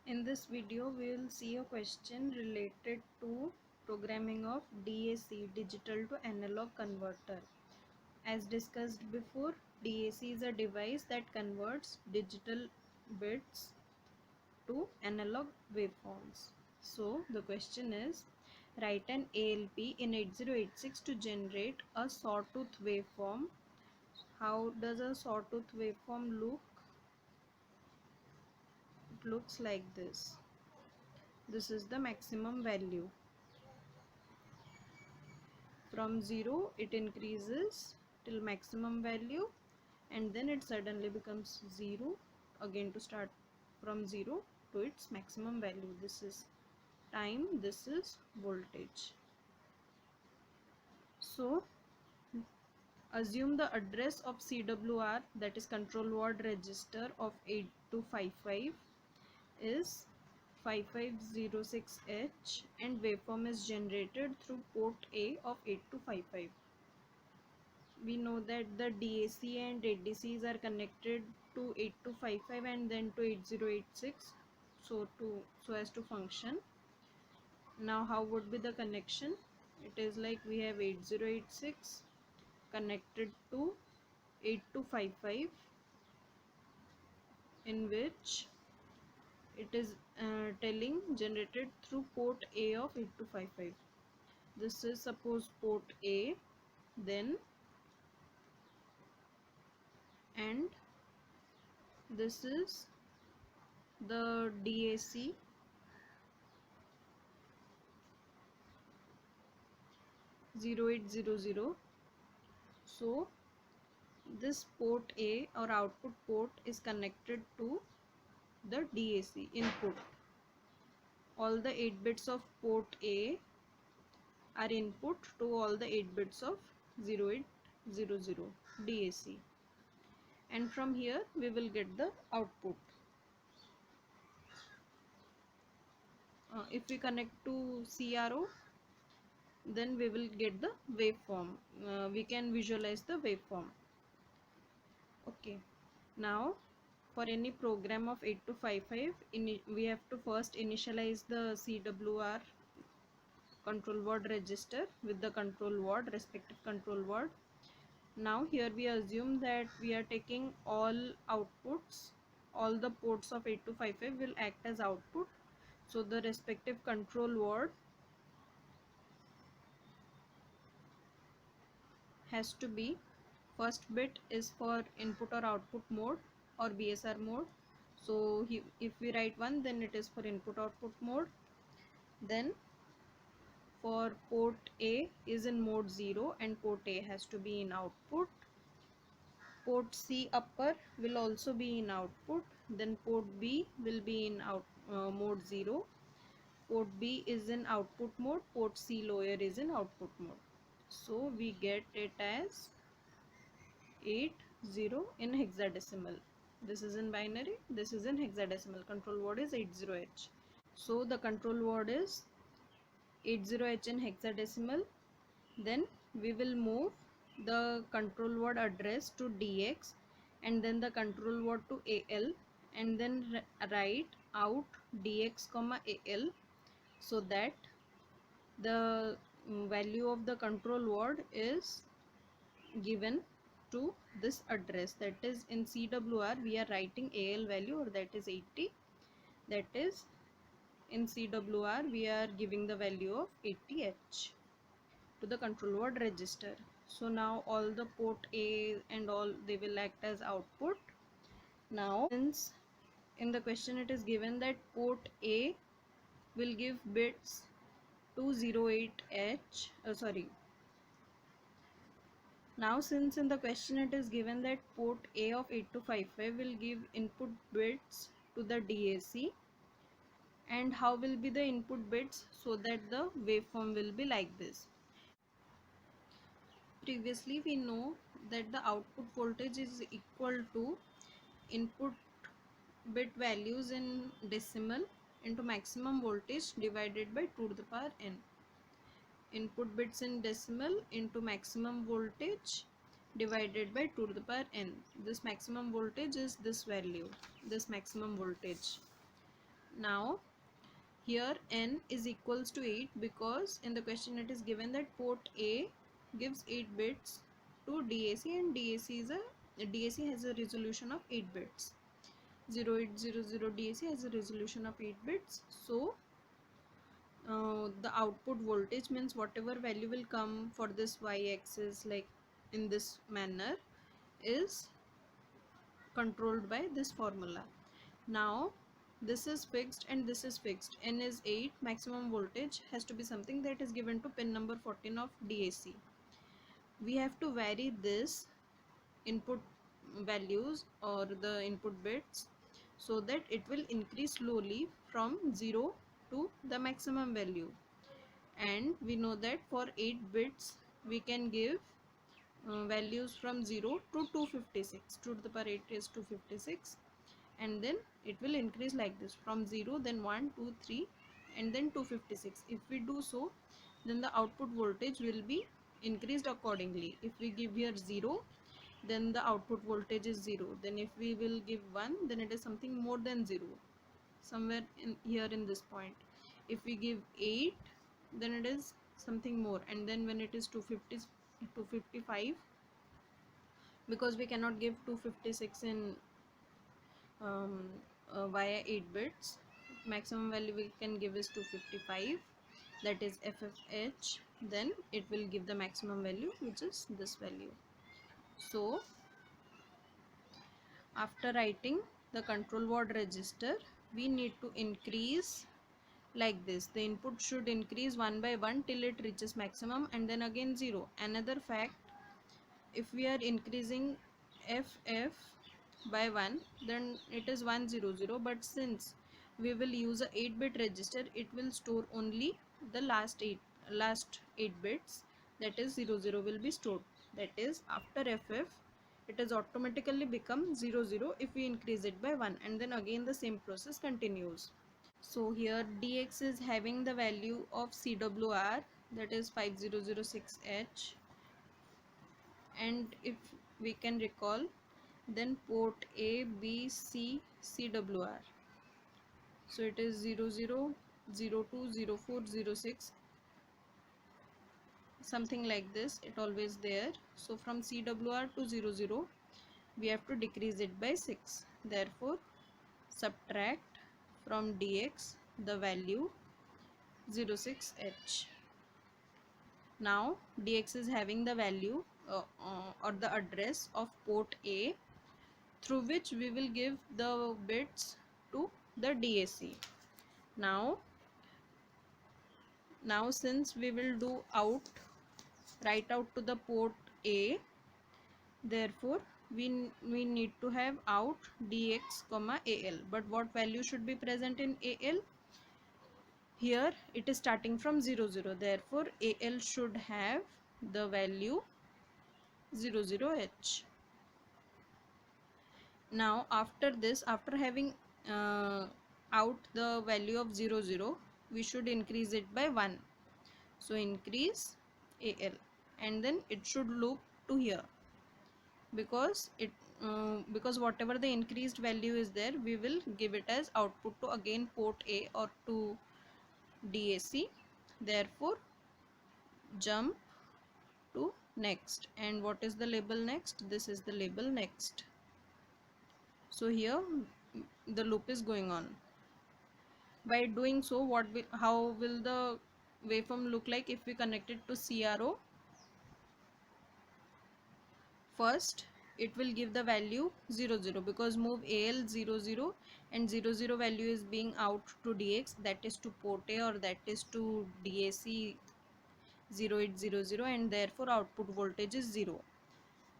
In this video, we will see a question related to programming of DAC, digital to analog converter. As discussed before, DAC is a device that converts digital bits to analog waveforms. So the question is, write an ALP in 8086 to generate a sawtooth waveform. How does a sawtooth waveform look? It looks like this. This is the maximum value. From 0 it increases till maximum value, and then it suddenly becomes 0 again to start from 0 to its maximum value. This is time, this is voltage. So assume the address of CWR, that is control word register, of 8255 is 5506H and waveform is generated through port A of 8255. We know that the DAC and ADCs are connected to 8255 and then to 8086 so as to function. Now how would be the connection? It is like we have 8086 connected to 8255, in which it is telling generated through port A of 8255. This is suppose port A, then, and this is the DAC, zero 0800. So this port A or output port is connected to the DAC input. All the 8 bits of port A are input to all the 8 bits of 0800 DAC, and from here we will get the output. If we connect to CRO, then we will get the waveform. We can visualize the waveform. Okay, now for any program of 8255, we have to first initialize the CWR control word register with the control word, respective control word. Now here we assume that we are taking all outputs, all the ports of 8255 will act as output. So the respective control word has to be, first bit is for input or output mode or BSR mode. So if we write 1, then it is for input output mode. Then for port A is in mode 0 and port A has to be in output. Port C upper will also be in output. Then port B will be in mode 0. Port B is in output mode, port C lower is in output mode. So we get it as 80 in hexadecimal. This is in binary, this is in hexadecimal. Control word is 80H. So the control word is 80H in hexadecimal. Then we will move the control word address to DX and then the control word to AL, and then write out DX comma AL, so that the value of the control word is given to this address. That is, in CWR we are writing AL value, or that is 80. That is, in CWR we are giving the value of 80H to the control word register. So now all the port A and all, they will act as output. Now since in the question it is given that port A will give bits 208H, now since in the question it is given that port A of 8255 will give input bits to the DAC, and how will be the input bits, so that the waveform will be like this. Previously we know that the output voltage is equal to input bit values in decimal into maximum voltage divided by 2 to the power n. Input bits in decimal into maximum voltage divided by 2 to the power n. This maximum voltage is this value, this maximum voltage. Now here n is equals to 8 because in the question it is given that port A gives 8 bits to DAC, and DAC has a resolution of 8 bits. 0800 DAC has a resolution of 8 bits. So the output voltage, means whatever value will come for this y-axis like in this manner, is controlled by this formula. Now this is fixed and this is fixed. N is 8. Maximum voltage has to be something that is given to pin number 14 of DAC. We have to vary this input values or the input bits so that it will increase slowly from 0 to the maximum value. And we know that for 8 bits we can give values from 0 to 256. 2 to the power 8 is 256, and then it will increase like this from 0, then 1, 2, 3, and then 256. If we do so, then the output voltage will be increased accordingly. If we give here 0, then the output voltage is 0. Then if we will give 1, then it is something more than 0, somewhere in here in this point. If we give 8, then it is something more, and then when it is 250 255, because we cannot give 256 in via 8 bits, maximum value we can give is 255, that is FFH. Then it will give the maximum value, which is this value. So after writing the control word register, we need to increase like this. The input should increase one by one till it reaches maximum, and then again 0. Another fact, if we are increasing FF by 1, then it is 100, but since we will use a 8-bit register, it will store only the last 8 bits, that is 00 will be stored. That is, after FF it has automatically become 00 if we increase it by 1, and then again the same process continues. So here DX is having the value of CWR, that is 5006H, and if we can recall, then port A, B, C, CWR. So it is 00, 02, 04, 06, something like this, it always there. So from CWR to 00, we have to decrease it by 6. Therefore, subtract from DX the value 06H. Now DX is having the value or the address of port A, through which we will give the bits to the DAC. Now since we will do write out to the port A, therefore we need to have out DX comma AL. But what value should be present in AL? Here it is starting from 00, therefore AL should have the value 00H. Now after this, after having out the value of 00, we should increase it by 1. So increase AL, and then it should loop to here, because whatever the increased value is there, we will give it as output to again port A or to DAC. Therefore jump to next, and what is the label next? This is the label next. So here the loop is going on. By doing so, how will the waveform look like if we connect it to CRO? First it will give the value 00, because move AL 00 and 00 value is being out to DX, that is to port A or that is to DAC 0800, and therefore output voltage is 0,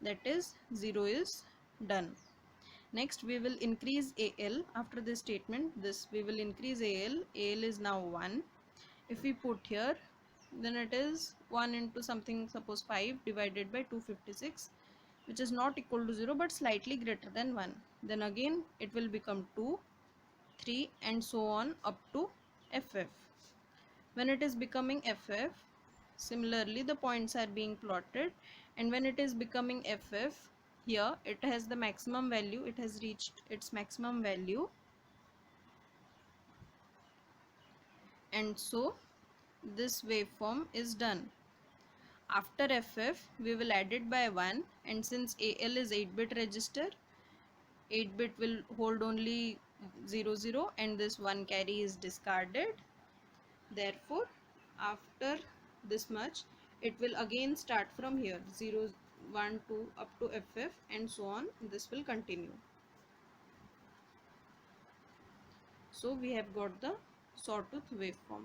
that is 0 is done. Next we will increase AL. After this statement, we will increase AL. AL is now 1. If we put here, then it is 1 into something, suppose 5 divided by 256, which is not equal to 0 but slightly greater than 1. Then again it will become 2, 3, and so on up to FF. When it is becoming FF, similarly the points are being plotted, and when it is becoming FF, here it has the maximum value, it has reached its maximum value, and so this waveform is done. After FF we will add it by 1, and since AL is 8-bit register, 8-bit will hold only 00 and this 1 carry is discarded. Therefore after this much it will again start from here, 0 1 2 up to FF and so on. This will continue. So we have got the sawtooth waveform.